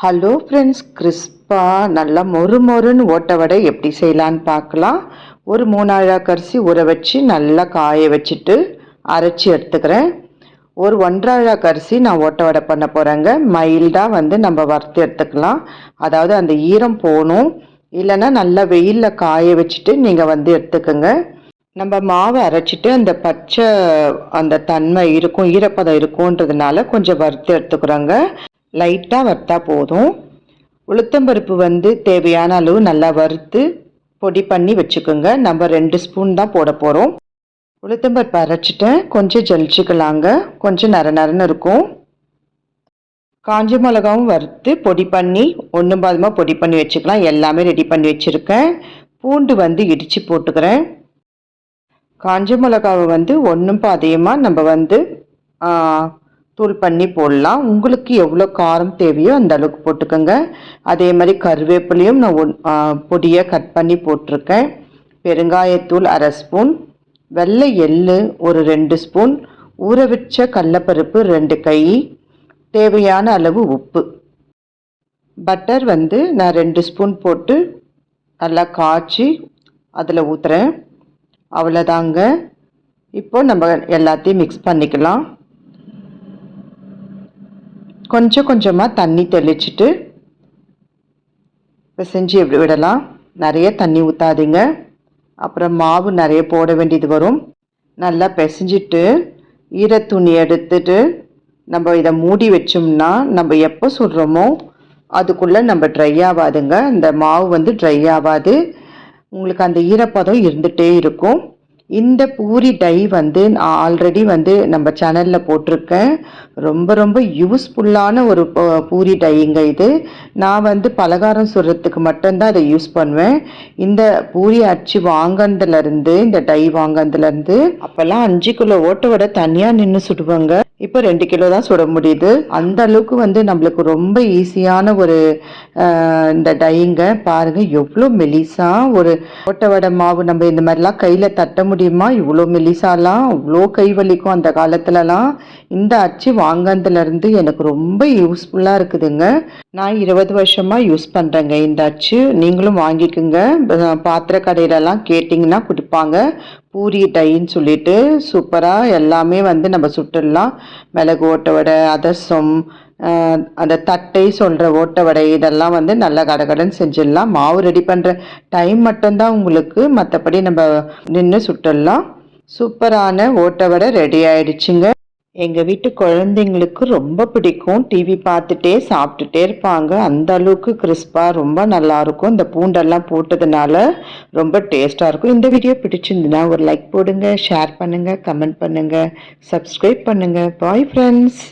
Hello friends, கிறிஸ்பாக நல்லா மொறு மொறுன்னு ஓட்ட வடை எப்படி செய்யலான்னு பார்க்கலாம். ஒரு 3 அழாக்கு அரிசி ஊற வச்சு நல்லா காய வச்சுட்டு அரைச்சி எடுத்துக்கிறேன். ஒரு 1 அழாக்கு அரிசி நான் ஓட்ட வடை பண்ண போகிறேங்க. மைல்டாக நம்ம வறுத்து எடுத்துக்கலாம். அதாவது அந்த ஈரம் போகணும், இல்லைன்னா நல்லா வெயிலில் காய வச்சுட்டு நீங்கள் எடுத்துக்கோங்க. நம்ம மாவை அரைச்சிட்டு அந்த பச்சை அந்த தன்மை இருக்கும், ஈரப்பதம் இருக்குன்றதுனால கொஞ்சம் வறுத்து எடுத்துக்கிறோங்க. லைட்டாக வறுத்தா போதும். உளுத்தம்பருப்பு தேவையான அளவு நல்லா வறுத்து பொடி பண்ணி வச்சுக்கோங்க. நம்ம 2 ஸ்பூன் தான் போட போகிறோம். உளுத்தம்பருப்பு அரைச்சிட்டேன், கொஞ்சம் ஜலிச்சுக்கலாங்க, கொஞ்சம் நரன்னு இருக்கும். காஞ்ச மிளகாவும் வறுத்து பொடி பண்ணி ஒன்றும் பாதமாக பொடி பண்ணி வச்சுக்கலாம். எல்லாமே ரெடி பண்ணி வச்சுருக்கேன். பூண்டு இடித்து போட்டுக்கிறேன். காஞ்ச மிளகாவை ஒன்றும் பாதியமாக நம்ம தூள் பண்ணி போடலாம். உங்களுக்கு எவ்வளோ காரம் தேவையோ அந்த அளவுக்கு போட்டுக்கோங்க. அதே மாதிரி கருவேப்பிலையும் நான் பொடியாக கட் பண்ணி போட்டிருக்கேன். பெருங்காயத்தூள் 1/2 ஸ்பூன், வெள்ளை எள்ளு ஒரு 2 ஸ்பூன், ஊற வச்ச கடலப்பருப்பு 2 கை, தேவையான அளவு உப்பு. பட்டர் நான் 2 ஸ்பூன் போட்டு நல்லா காய்ச்சி அதில் ஊற்றுறேன். அவ்வளோதாங்க. இப்போ நம்ம எல்லாத்தையும் மிக்ஸ் பண்ணிக்கலாம். கொஞ்சம் கொஞ்சமாக தண்ணி தெளிச்சுட்டு பிசைஞ்சு விடலாம். நிறைய தண்ணி ஊற்றாதீங்க, அப்புறம் மாவு நிறைய போட வேண்டியது வரும். நல்லா பிசைஞ்சிட்டு ஈரத்துணி எடுத்துட்டு நம்ம இதை மூடி வச்சோம்னா நம்ம எப்போ சுடுறோமோ அதுக்குள்ளே நம்ம ட்ரை ஆகாதுங்க. அந்த மாவு ட்ரை ஆகாது, உங்களுக்கு அந்த ஈரப்பதம் இருந்துகிட்டே இருக்கும். இந்த பூரி டை நான் ஆல்ரெடி நம்ம சேனலில் போட்டிருக்கேன். ரொம்ப ரொம்ப யூஸ்ஃபுல்லான ஒரு பூரி டைங்க இது. நான் பலகாரம் சுடுறதுக்கு மட்டும்தான் அதை யூஸ் பண்ணுவேன். இந்த பூரி அச்சு வாங்கினதுலேருந்து, இந்த டை வாங்கினதுலேருந்து அப்போல்லாம் 5 கிலோ ஓட்ட வடை தனியாக நின்று சுடுவாங்க. இப்போ 2 கிலோ தான் சுட முடியுது. அந்த அளவுக்கு நம்மளுக்கு ரொம்ப ஈஸியான ஒரு இந்த டைங்க. பாருங்கள் எவ்வளோ மெலிசா ஒரு ஓட்ட வடை மாவு நம்ம இந்த மாதிரிலாம் கையில் தட்ட முடியுமா? இவ்வளோ மெலிசாலாம் அவ்வளோ கை வலிக்கும் அந்த காலத்துலலாம். இந்த அச்சு வாங்கினதுலேருந்து எனக்கு ரொம்ப யூஸ்ஃபுல்லாக இருக்குதுங்க. நான் 20 வருஷமாக யூஸ் பண்ணுறேங்க இந்த அச்சு. நீங்களும் வாங்கிக்கோங்க. பாத்திர கடையிலலாம் கேட்டிங்கன்னா கொடுப்பாங்க. பூரி டைன்னு சொல்லிட்டு சூப்பராக எல்லாமே நம்ம சுட்டுடலாம். மிளகு ஓட்ட வடை, அதிரசம், அந்த தட்டை சொல்கிற ஓட்ட வடை, இதெல்லாம் நல்லா கடகடன்னு செஞ்சிடலாம். மாவு ரெடி பண்ணுற டைம் மட்டும்தான் உங்களுக்கு, மற்றபடி நம்ம நின்று சுட்டுடலாம். சூப்பரான ஓட்ட வடை ரெடி ஆயிடுச்சுங்க. எங்கள் வீட்டு குழந்தைங்களுக்கு ரொம்ப பிடிக்கும். டிவி பார்த்துட்டே சாப்பிட்டுட்டே இருப்பாங்க. அந்த அளவுக்கு கிறிஸ்பாக ரொம்ப நல்லாயிருக்கும். இந்த பூண்டெல்லாம் போட்டதுனால ரொம்ப டேஸ்ட்டாக இருக்கும். இந்த வீடியோ பிடிச்சிருந்துன்னா ஒரு லைக் போடுங்க, ஷேர் பண்ணுங்கள், கமெண்ட் பண்ணுங்கள், சப்ஸ்கிரைப் பண்ணுங்கள். Bye friends.